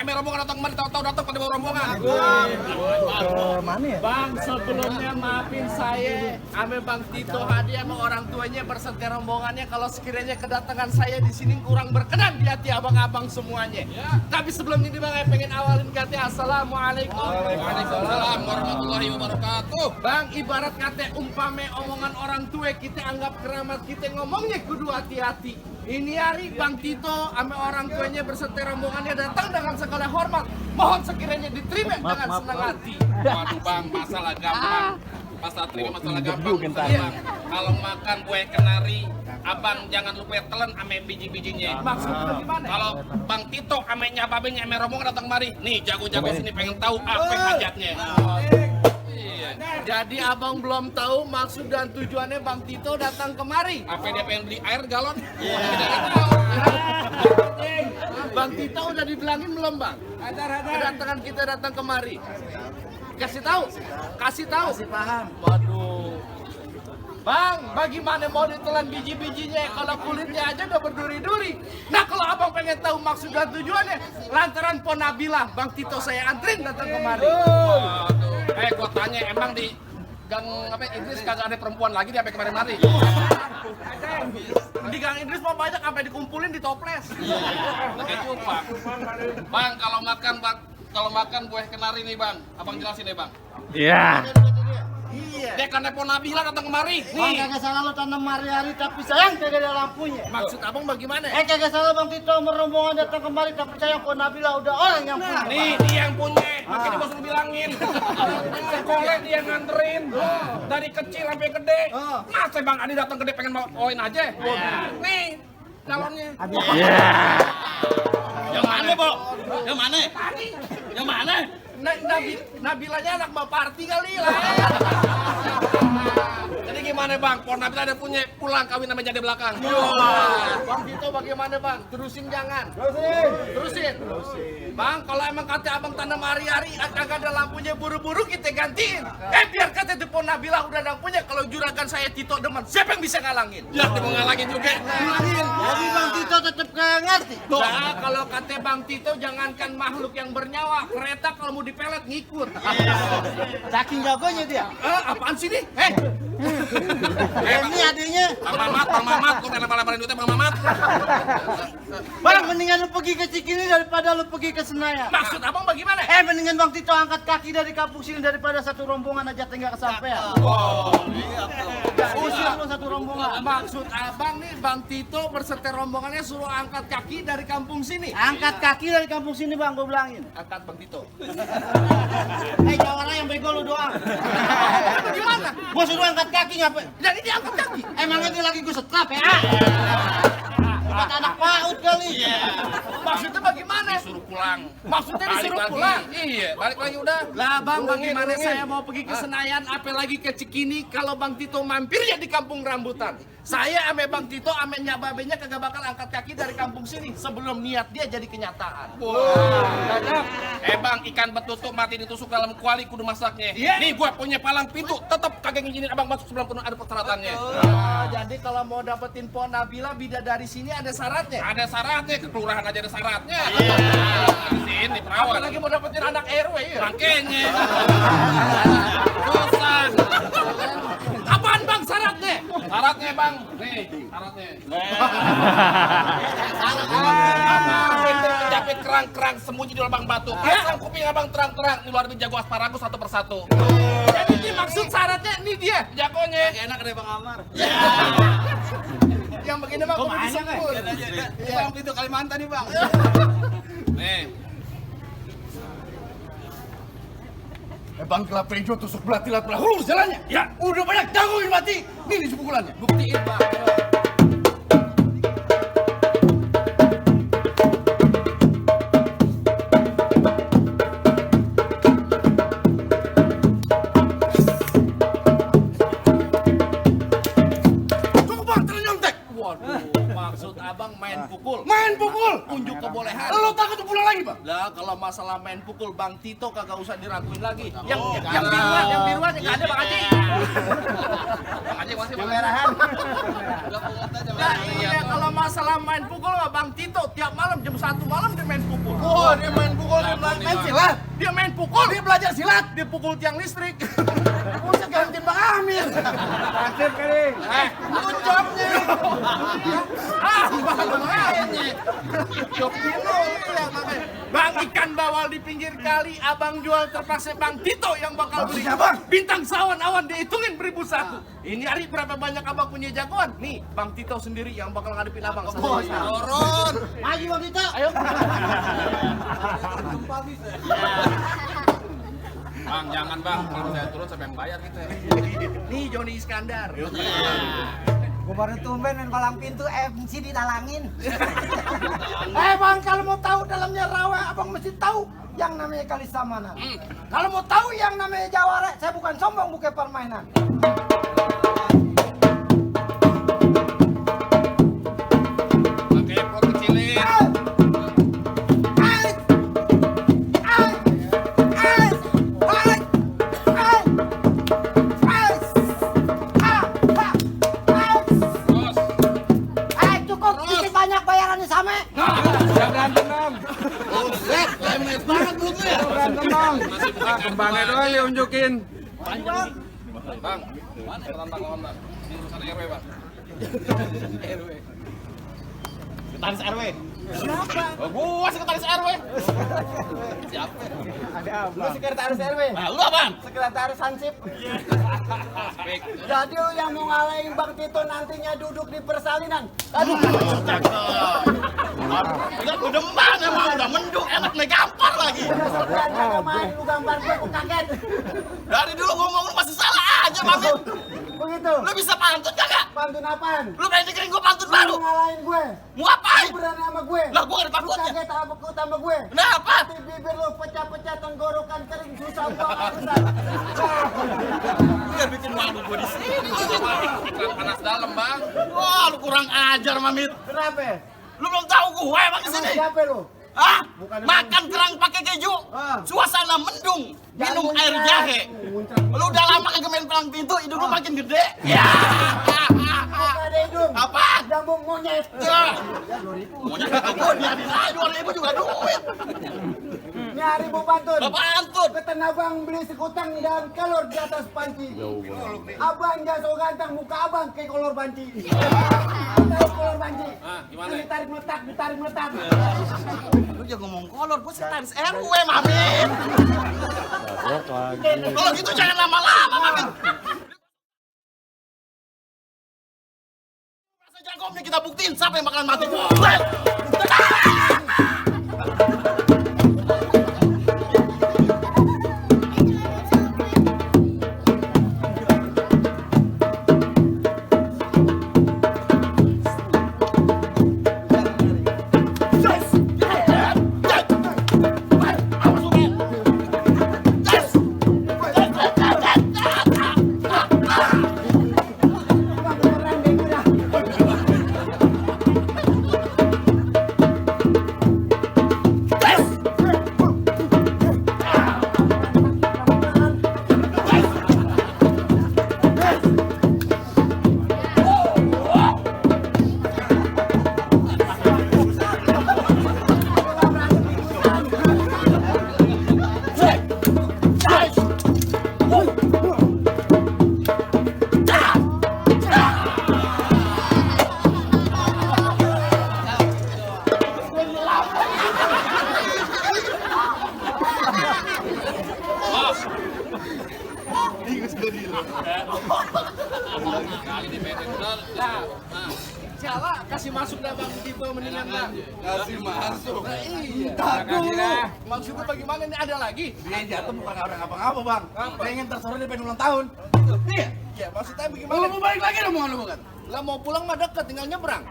ame rombongan datang kemari, tahu-tahu datang pada bawa rombongan. Mana ya? Bang, sebelumnya maafin saya, ame Bang Tito Hadi sama orang tuanya berserta rombongannya kalau sekiranya kedatangan saya di sini kurang berkenan di hati abang-abang semuanya. Tapi sebelum ini Bang, saya pengen awalin kata assalamualaikum. Waalaikumsalam warahmatullahi wabarakatuh. Bang, ibarat kata umpame omongan orang tua kita anggap keramat kita ngomongnya kudu hati-hati. Ini hari Bang Tito sama orang tuanya berserta rombongannya datang dengan segala hormat. Mohon sekiranya diterima dengan senang hati. Waduh bang, masalah gampang. Masalah terima masalah gampang. Bang. Kalau makan kue kenari, abang jangan lupa telan ame biji-bijinya. Maksudnya gimana? Kalau Bang Tito ame nyababenya ame rombongan datang kemari, nih jago-jago sini pengen tahu apa hajatnya. Iya. Jadi abang belum tahu maksud dan tujuannya Bang Tito datang kemari. Apa dia pengen beli air galon? Bang Tito udah dibilangin belum Bang? Kedatangan kita datang kemari. Kasih tahu. Kasih paham. Waduh. Bang, bagaimana mau ditelan biji-bijinya kalau kulitnya aja udah berduri-duri. Nah kalau abang pengen tahu maksud dan tujuannya, lantaran Ponabila, Bang Tito saya antrin datang kemari. Waduh. Gua tanya emang di Gang apa Inggris kagak ada perempuan lagi dia sampai kemari-mari. Di Gang Inggris mau banyak sampai dikumpulin di toples. Kayak coba. Bang, kalau makan kue kenari nih bang, abang jelasin deh bang. Iya. Iya. Dia kan Nepo Nabila datang kemari. Bang, Nih. kagak salah lo tanam hari-hari tapi sayang kagak ada lampunya. Maksud abang bagaimana? Kagak salah Bang Tito merombongan datang kemari tapi sayang kok Nabila udah orang yang punya. Nih, dia yang punya. Makanya bos lu bilangin. Sekolah dia nganterin. Dari kecil sampai gede. Masa Bang Adi datang gede pengen bawain aja? Nih, calonnya. Yang mana, Bo? Yang mana? Yang mana? Nabilanya anak bapak Arti kali lah. Jadi gimana Bang? Pon Nabila ada punya pulang kawin sama jadi belakang. Bang Tito bagaimana Bang? Terusin jangan. Terusin. Bang, kalau emang kata abang tanam hari-hari agak ada lampunya buru-buru kita gantiin. Biar kata Depo Nabila udah lampunya kalau juragan saya Tito demen. Siapa yang bisa ngalangin? Ya, dia mau ngalangin juga. Jadi Bang Tito tetap kagak ngerti. Nah, kalau kata Bang Tito jangankan makhluk yang bernyawa, kereta kalau mau dipelet ngikut. Saking jagonya dia. Apaan sih nih? Ini adanya. Bang Mamat, kok lempar-lemparin duitnya Bang Mamat? Bang, mendingan lu pergi ke Cikini daripada lu pergi ke Senayan. Maksud abang bagaimana? Mendingan Bang Tito angkat kaki dari kampung sini daripada satu rombongan aja tinggal kesampean. Usir lu satu rombongan. Maksud abang nih Bang Tito berserta rombongannya suruh angkat kaki dari kampung sini. Angkat kaki dari kampung sini Bang, gua bilangin. Angkat Bang Tito. Jawara yang bego lu doang. Gimana? Gua suruh angkat kaki ngapain? Jadi dia angkat kaki. Emangnya dia lagi gua setrap ya? Buat anak PAUD kali. Maksudnya bagaimana? Suruh pulang. Maksudnya Balik disuruh lagi. pulang. Iya, balik lagi udah. Lah bang, bagaimana Ulangin. saya mau pergi ke Senayan, apalagi ke Cikini kalau Bang Tito mampirnya di kampung rambutan. Saya ame Bang Tito, ame nyababenya kagak bakal angkat kaki dari kampung sini sebelum niat dia jadi kenyataan. Bang, ikan betutuk mati ditusuk dalam kuali kudu masaknya. Iya. Nih gua punya palang pintu, tetap kagak ngizinin abang masuk sebelum ada persyaratannya. Jadi kalau mau dapetin Pon Nabila bidadari sini ada syaratnya. Ada syaratnya, ke kelurahan aja ada syaratnya. Di sini perawan. Apalagi mau dapetin anak RW ya. Makanya. Dosa. Apaan bang syaratnya? Syaratnya bang, nih syaratnya. Capit kerang-kerang sembunyi di lubang batu. Pasang kuping abang terang-terang, ngeluarin jago asparagus satu persatu. Jadi ini maksud syaratnya ini dia. Jagonya. Enak deh Bang Amar. Yang begini bang kudu disebut. Bang Tito Kalimantan nih, Bang. Nih. Bang kelapa hijau tusuk belatilat belah lurus jalannya. Ya, udah banyak jagoin mati. Nih sepukulannya. Buktiin bang. Cukup bang, terus nyontek. Waduh, maksud abang main pukul. Main pukul. Unjuk kebolehan. Lo takut pulang lagi bang? Lah kalau masalah main pukul Bang Tito kagak usah diraguin lagi. Yang biruan yang nggak ada Bang Haji. Bang Haji masih bang. Merahan. Nah iya kalau masalah main pukul mah Bang Tito tiap malam jam 1 malam dia main pukul. Wah, dia main pukul main silat. Dia main pukul. Dia belajar silat. Dia pukul tiang listrik. Buset gantiin Bang Amir. Asik kali. Lu jawabnya. Job dulu, iya makanya. Bang ikan bawal di pinggir kali, abang jual terpaksa Bang Tito yang bakal beli. Bagusnya, Bang. Bintang sawan awan dihitungin beribu satu. Ini hari berapa banyak abang punya jagoan? Nih, Bang Tito sendiri yang bakal ngadepin abang. Turun. Maju Bang Tito. Ayo. Bang, jangan bang, kalau saya turun siapa yang bayar kita? Nih Joni Iskandar. Gue baru tumben main palang pintu MC ditalangin. Bang, kalau mau tahu dalamnya rawa, abang mesti tahu yang namanya Kalisamana. Kalau mau tahu yang namanya Jawara, saya bukan sombong, bukan permainan. Pakai pot kecilin. Terus, Cukup, dikit banyak bayarannya sama. jangan berantem dong. Buset, lemes banget mulut lu ya. Berantem dong. Kembangnya doang diunjukin. Bang, tantang lawan bang. Ini urusan RW bang. Sekretaris RW. Oh, gua sekretaris RW. Lu sekretaris RW, Nah, lu apaan? sekretaris Hansip. Jadi yang mau ngalahin Bang Tito nantinya duduk di persalinan. Aduh, Udah demam emang, udah mendung, enak naik gampar lagi. udah sebulan kagak main, lu gambar gue, aku kaget. Dari dulu ngomong lu masih salah aja, Mamit. Begitu. Lu bisa pantun kagak? Pantun apaan? Lu pengen dengerin gua pantun Lu baru? ngalahin gue. Mau ngapain? Lu berani sama gue. Lah, gua ada Lu takutnya. kaget sama gue. Kenapa? Hati bibir lu pecah-pecah, tenggorokan kering, susah buang harusan. Biar bikin malu gua di sini. Iklan panas dalam bang. Wah, lu kurang ajar, Mamit. Kenapa? Lu belum tahu gua emang di Emang sini. siapa lu? Hah? Makan kerang pakai keju. Ah. Suasana mendung. Jangan Minum muncrat. air jahe. Muncrat. Lu udah lama kagak main palang pintu, hidung lu makin gede. Ya. Apa ada hidung? Apaan? Jambung monyet. Ya. Maunya kagak gua niatin aja 2.000 juga duit. Nyari bu pantun. Bapak antun. Keten abang beli sekutang dan kelor di atas panci. Abang jasa ganteng, muka abang kayak kolor banci. Tahu kolor banci? Gimana? Ditarik meletak. Lu jangan ngomong kolor, gua sekretaris RW, Mamit. Kalau gitu jangan lama-lama, Mamit. Masa jago nih kita buktiin siapa yang bakalan mati. Kali di medan bener. Sialah, kasih masuk dah Bang Tito mendingan Bang. Kasih masuk. Iya. Dulu. Maksudnya bagaimana nih, ada lagi? Dia jatuh bukan orang apa-apa, Bang. Pengen tersorot dia pengen ulang tahun. Iya. Ya maksudnya Lu bagaimana? mau balik lagi omongan lu bukan? Lah mau pulang mah deket, tinggal nyebrang.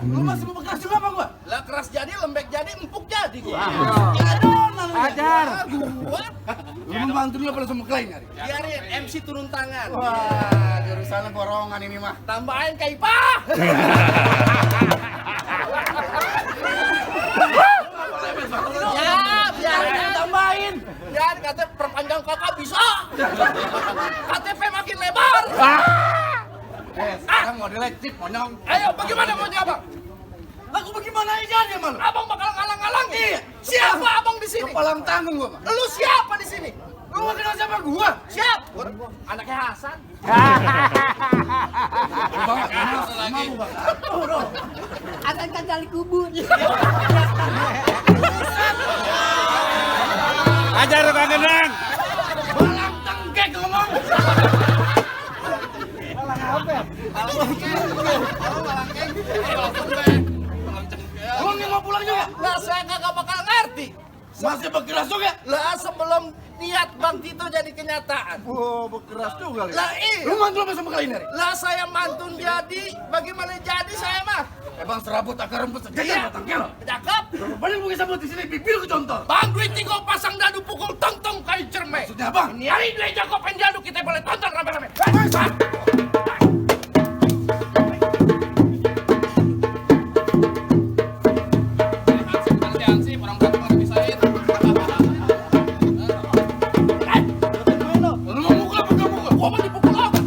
Lu masih mau bekas juga apa gua? Lah keras jadi, lembek jadi, empuk jadi gua. Ajar. Gua Lu mau bantu dulu apa langsung mengklaim hari? biarin MC turun tangan. Wah, jurusannya borongan ini mah. Tambahin kaipa. Ya, biarin tambahin. Ya, katanya perpanjang kakak bisa. KTP makin lebar. Sekarang modelnya cip monyong. Ayo, bagaimana mau jawab? Aku bagaimana aja dia malu? Abang bakal ngalang-ngalangi. Siapa abang di sini? palang tanggung gua, Pak. Lu siapa di sini? Lu mau kenal siapa gua? Siap. Anaknya Hasan. Bang, sama lu, Bang. Akan kagak kubur. Ajar Kang Genang. Palang tenggek ngomong. Lu nggak mau pulang juga? Lah saya kagak bakal ngerti. Masih berkeras juga? Lah sebelum niat Bang Tito jadi kenyataan. Oh, berkeras juga. Lah Lu mantul apa sama kali ini? lah saya mantun jadi, bagaimana jadi saya mah? Bang serabut akar rumput sejajar batangnya lo. Cakep. Paling mungkin sabut di sini bibir kecontor. Bang Duiti kau pasang dadu pukul tong-tong kayu cermek. Maksudnya apa? Ini hari dia jago penjadu kita boleh tonton rame-rame. Lu mau mukul apa gak mukul? Gua mau dipukul apa?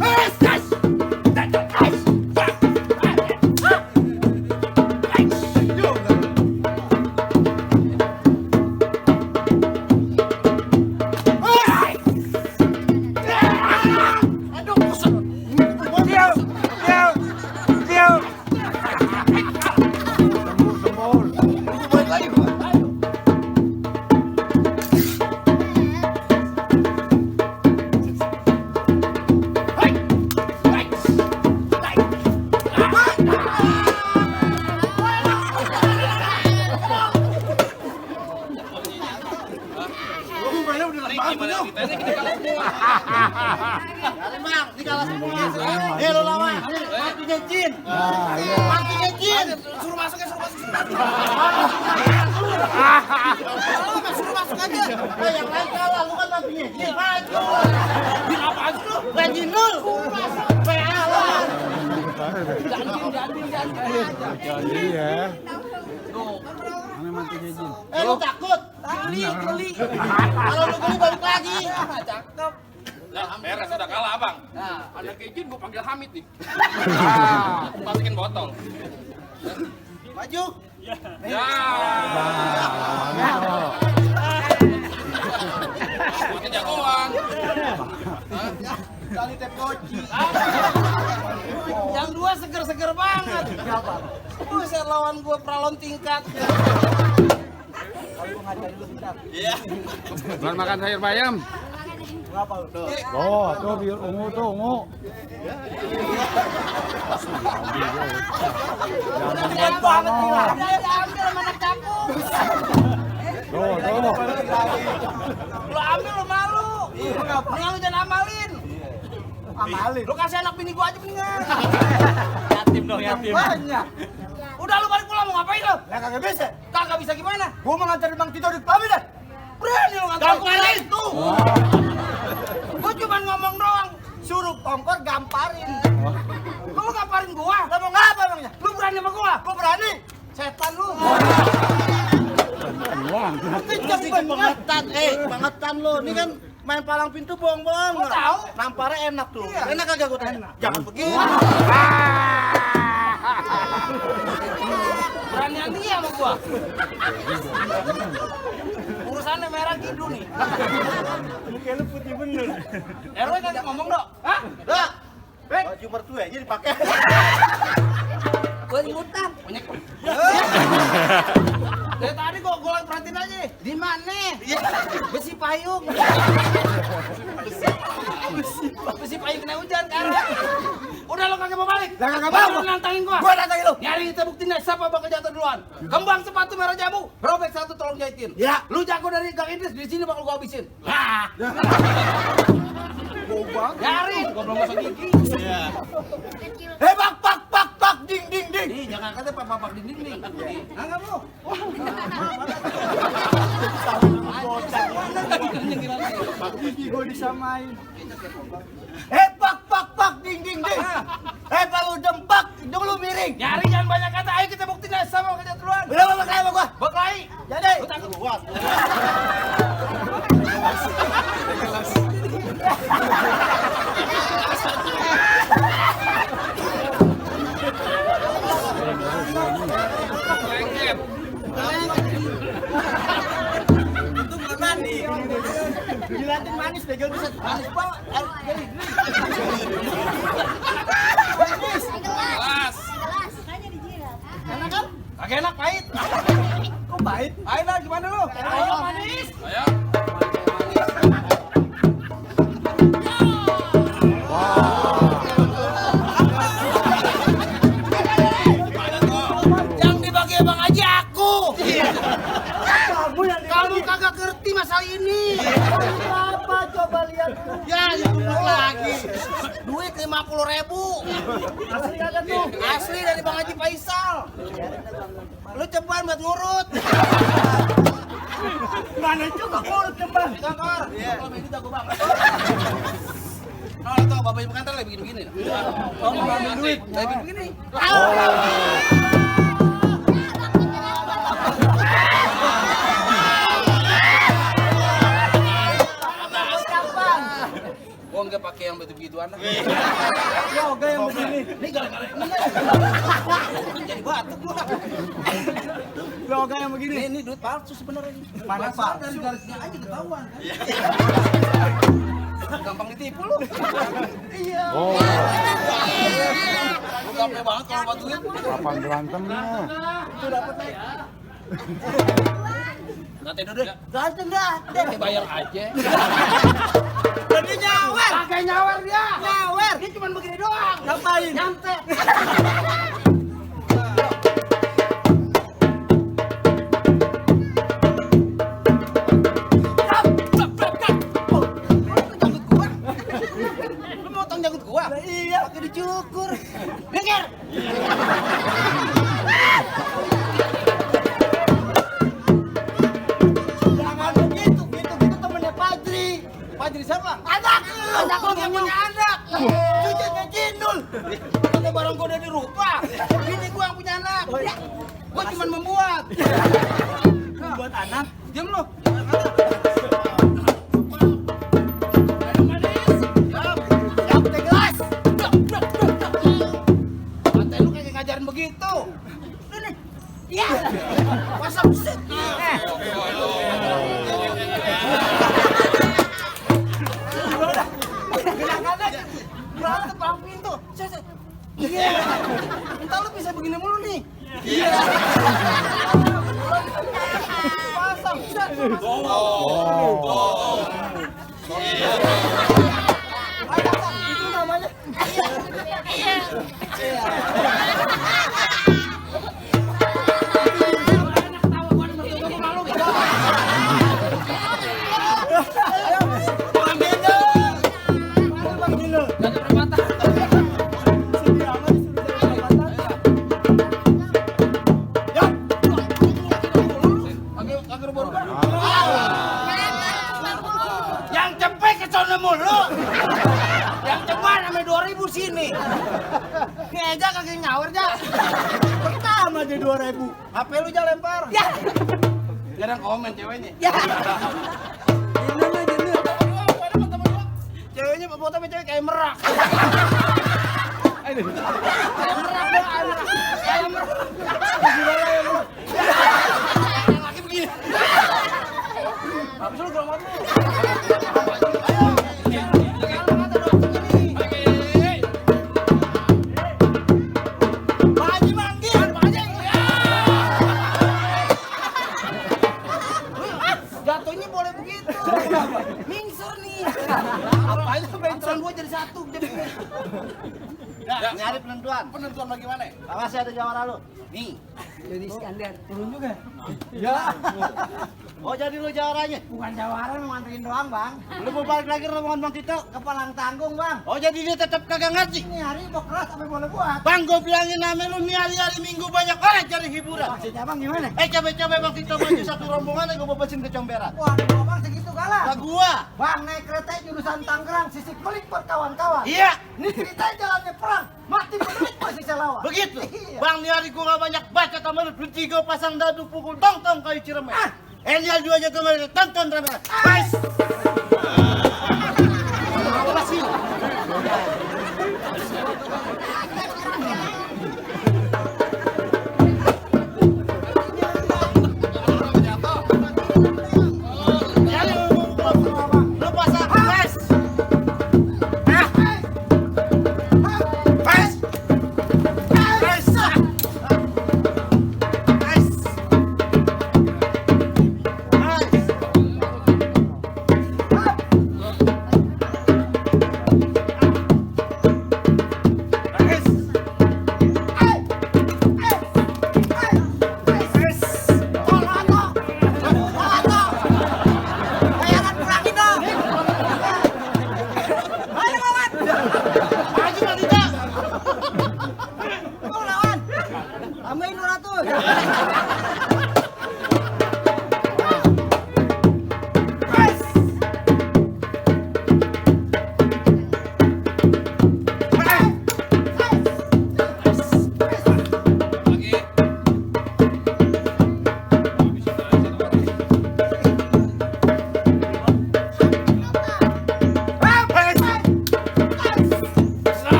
Aduh, pusat. Balik lagi gua. Lu mainnya udah lama banget. Bang, dikalah semua. Lo lawan. Mantunya Jin. Mantunya Jin. Suruh masuk ya, suruh masuk. Suruh masuk aja. Yang lain kalah, lu kan mantunya Jin. Maju. Di apaan sih lu? Jin nul. Kalah. Lu takut? Geli. Kalau lu geli balik lagi. Cakep. Nah, beres sudah kalah abang. Nah, anak Ejin gua panggil Hamid nih. Masukin botol. Maju. Ya. Pakai jagoan. Kali tep koci. Yang dua seger-seger banget. Buset lawan gua pralon tingkat. Bukan makan sayur bayam. Oh, tuh biar ungu tuh ungu. Keren banget gila. Dia ambil sama anak cakung. Tuh. Lu ambil lu malu. Mendingan lu jangan amalin. Amalin. Lu kasih anak bini gua aja mendingan. Yatim dong, yatim. Banyak. Udah lu balik pulang mau ngapain lu? Lah kagak bisa. Kagak bisa gimana? Gua mau nganterin Bang Tito di pamit dah. Berani lu nganterin. Gamparin. Tuh. Gua cuma ngomong doang. Suruh tongkor gamparin. Lu gamparin gua. Lah mau ngapa emangnya? Lu berani sama gua? Gua berani. Setan lu. Kenceng bangetan, bangetan lo. Ini kan main palang pintu bohong-bohong. Gua tahu. Namparnya enak tuh. Enak kagak gua tanya? Jangan begini. Beranian dia sama gua. Urusannya merah gitu nih. Muka lu putih bener. RW kagak ngomong dok. Hah? Dah. Baju mertua aja dipakai. Gua ngutang. Dari tadi gua lagi perhatiin aja. Di mana? Besi payung. Besi payung kena hujan kan. Udah lo kagak mau balik. Lah kagak mau. Lu nantangin gua. Gua nantangin lu. Nyari kita buktinya siapa bakal jatuh duluan. Kembang sepatu merah jamu. Robek satu tolong jahitin. Ya. Lu jago dari Kang Idris di sini bakal gua habisin. Hah. Gobang. Nyari. Gua belum masuk gigi. Pak, ding. Ih, jangan kata pak di dinding. Enggak mau. Gua disamain. Pak, ding. Kalau dempak, hidung lu miring. Nyari jangan banyak kata. Ayo kita buktiin aja sama bakal jatuh duluan. Udah bakal sama gua. Berkelahi. Jadi. Lu takut? Lengket. Jilatin manis deh, bisa manis banget. Jadi Kelas. enak kan? Kagak enak pahit. Kok pahit? Ayo lah gimana lu? Ayo manis. Ayo. Yang dibagi Bang Haji aku. Kamu yang Kamu kagak ngerti masalah ini. apa coba lihat dulu. Ya, itu lagi. Duit 50.000. Asli kagak tuh? Asli dari Bang Haji Faisal. Lu cepat buat ngurut. Mana juga urut coba. Kakor. Kalau ini jago banget. Nah, tau bapak ibu kantor lagi begini-begini. Oh, mau ambil duit. Lagi begini. Gua nggak pakai yang begitu-begituan. Yoga yang begini. Ini gara-gara ini. Jadi batuk gua. Yoga yang begini. Ini duit palsu sebenarnya. Mana palsu? Dari garisnya aja ketahuan kan. Gampang ditipu lu. Iya. Oh, Lu gampang banget kalau buat duit. kapan berantemnya? Itu dapat nih. Nggak tidur deh. Ganteng dah. Deh bayar aja. Jadi nyawer. Pakai nyawer dia. Nyawer. Dia cuma begini doang. Ngapain? Nyantet. Lu mau tong janggut gua? Iya. Pakai dicukur. Minggir. Jangan begitu. Gitu temennya Fajri. Fajri siapa? Anak. Anak lu yang punya anak. Cucunya Jindul. Ada barang gua udah dirupa. Ini gua yang punya anak. Ya. Gua cuma membuat. Buat anak. Diam lu. Siap teh gelas. Pantai lu kayak ngajarin begitu. Nih. Iya. Masa buset. Gerakannya berantem bang pintu. Iya. Entar lu bisa begini mulu nih. Pasang. Buset. Itu namanya. Bang Gilo. Sini aman disuruh jalan jembatan. Kagak rubah-rubah. Yang cepet ke sono mulu. Yang cepat sampai 2000 sini. Nih aja kagak nyawer aja. Pertama aja 2000. HP lu aja lempar. Ya. Jarang komen ceweknya. Ya. Ceweknya foto sama cewek kayak merak. Kayak merak dia, kayak merak. Yang laki begini. Habis lu geromat lu. Pak Haji manggil, Pak Haji. Jatuhnya boleh begitu. Mingsur nih. Apa aja bensin gua jadi satu. Ya, nyari penentuan. Penentuan bagaimana? Awas ya ada jawara lu. Nih. Jadi Iskandar. Turun juga. Ya. Oh jadi lu jawaranya? Bukan jawara, nganterin doang, Bang. Lu mau balik lagi rombongan Bang Tito? Kepalang tanggung, Bang. Oh jadi dia tetap kagak ngerti? Ini hari mau keras sampai boleh buat. Bang gue bilangin nama lu nih hari-hari Minggu banyak orang cari hiburan. Maksudnya Bang gimana? Coba-coba Bang Tito maju satu rombongan gue bebasin ke comberan. Waduh, Bang segitu kalah. Lah gua. Bang naik kereta jurusan Tangerang, sisik pelik buat kawan-kawan. Iya. Ini ceritanya jalannya perang, mati pelik masih saya lawan. Begitu. Iya. Bang nih hari gua gak banyak baca sama lu. Berhenti gue pasang dadu pukul tong-tong kayu Ciremai. Ini dua aja gue ngeliat tonton drama. Guys. Lu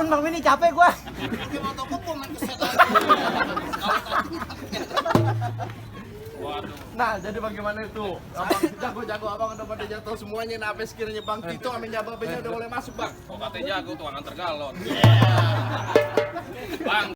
turun Bang Mini, capek gua. Pakai motor kebun main keset. Nah, jadi bagaimana itu? Abang jago-jago, abang udah pada jatuh semuanya. Nah, apa sekiranya Bang Tito sama Nyababenya udah boleh masuk, Bang? Oh, katanya jago tuh angan tergalon. Bang,